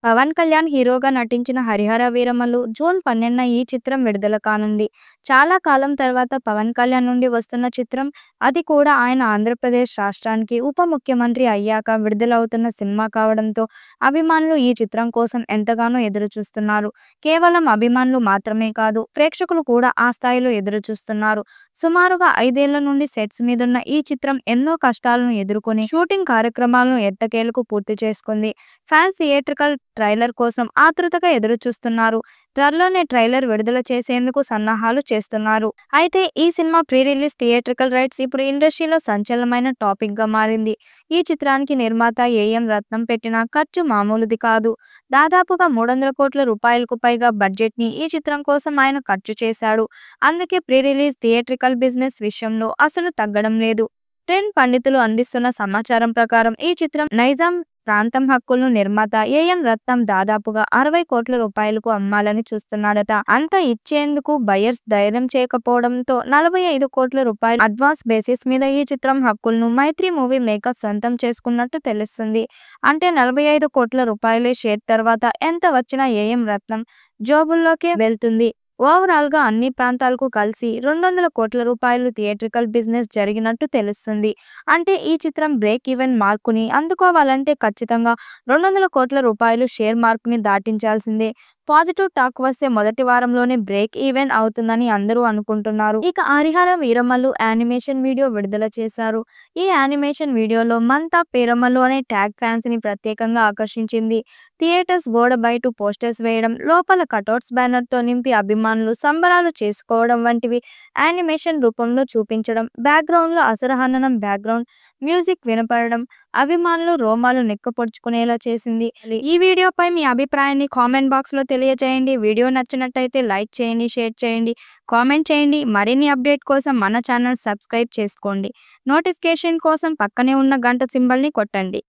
పవన్ కళ్యాణ్ హీరోగా నటించిన 'హరిహర వీరమల్లు' జూన్ 12న ఈ చిత్రం విడుదల కానుంది. చాలా కాలం తర్వాత పవన్ కళ్యాణ్ నుండి వస్తున్న చిత్రం, అది కూడా ఆయన ఆంధ్రప్రదేశ్ రాష్ట్రానికి ఉప ముఖ్యమంత్రి అయ్యాక విడుదలవుతున్న సినిమా కావడంతో అభిమానులు ఈ చిత్రం కోసం ఎంతగానో ఎదురుచూస్తున్నారు. కేవలం అభిమానులు మాత్రమే కాదు, ప్రేక్షకులు కూడా ఆ స్థాయిలో ఎదురుచూస్తున్నారు. సుమారుగా 5 ఏళ్ల నుండి సెట్స్ మీదున్న ఈ చిత్రం ఎన్నో కష్టాలను ఎదుర్కొని షూటింగ్ కార్యక్రమాలను ఎట్టకేలకు పూర్తి చేసుకుంది. ఫ్యాన్స్ థియేట్రికల్ ట్రైలర్ కోసం ఆతృతగా ఎదురుచూస్తున్నారు. త్వరలోనే ట్రైలర్ విడుదల చేసేందుకు సన్నాహాలు చేస్తున్నారు. అయితే ఈ cinema pre release theatrical rights ఇప్పుడు ఇండస్ట్రీలో సంచలనమైన టాపిక్ గా మారింది. ఈ చిత్రానికి నిర్మాత ఏఎం రత్నం పెట్టిన ఖర్చు మామూలుది కాదు. దాదాపుగా 300 కోట్ల రూపాయలకు పైగా బడ్జెట్ ని ఈ చిత్రం కోసం ఆయన ఖర్చు చేశాడు. అందుకే ప్రీ రిలీజ్ థియేట్రికల్ బిజినెస్ విషయంలో అసలు తగ్గడం లేదు. ట్రెండ్ పండితులు అందిస్తున్న సమాచారం ప్రకారం ఈ చిత్రం నైజాం ప్రాంతం హక్కులను నిర్మాత ఏఎం రత్నం దాదాపుగా 60 కోట్ల రూపాయలకు అమ్మాలని చూస్తున్నాడట. అంత ఇచ్చేందుకు బయర్స్ ధైర్యం చేయకపోవడంతో 45 కోట్ల రూపాయలు అడ్వాన్స్ బేసిస్ మీద ఈ చిత్రం హక్కులను మైత్రి మూవీ మేకర్స్ సొంతం చేసుకున్నట్టు తెలుస్తుంది. అంటే 45 కోట్ల రూపాయలే షేర్ తర్వాత ఎంత వచ్చినా ఏఎం రత్నం జోబుల్లోకే వెళ్తుంది. ఓవరాల్ గా అన్ని ప్రాంతాలకు కలిసి 200 కోట్ల రూపాయలు థియేట్రికల్ బిజినెస్ జరిగినట్టు తెలుస్తుంది. అంటే ఈ చిత్రం బ్రేక్ ఈవెన్ మార్కుని అందుకోవాలంటే ఖచ్చితంగా 200 కోట్ల రూపాయలు షేర్ మార్కుని దాటించాల్సిందే. పాజిటివ్ టాక్ వస్తే మొదటి వారంలోనే బ్రేక్ ఈవెన్ అవుతుందని అందరూ అనుకుంటున్నారు. ఇక 'హరిహర వీరమల్లు' యానిమేషన్ వీడియో విడుదల చేశారు. ఈ యానిమేషన్ వీడియోలో 'మంతా పేరమల్లు' అనే ట్యాగ్ ఫ్యాన్స్ ని ప్రత్యేకంగా ఆకర్షించింది. థియేటర్స్ గోడ బయట పోస్టర్స్ వేయడం, లోపల కటౌట్స్ బ్యానర్ తో నింపి అభిమానులు సంబరాలు చేసుకోవడం వంటివి యానిమేషన్ రూపంలో చూపించడం, బ్యాక్గ్రౌండ్ లో అసురహననం బ్యాక్గ్రౌండ్ మ్యూజిక్ వినపడడం అభిమానులు రోమాలు నిక్కపొడుచుకునేలా చేసింది. ఈ వీడియోపై మీ అభిప్రాయాన్ని కామెంట్ బాక్స్ లో తెలియజేయండి. వీడియో నచ్చినట్టయితే లైక్ చేయండి, షేర్ చేయండి, కామెంట్ చేయండి. మరిన్ని అప్డేట్ కోసం మన ఛానల్ సబ్స్క్రైబ్ చేసుకోండి. నోటిఫికేషన్ కోసం పక్కనే ఉన్న గంట సింబల్ ని కొట్టండి.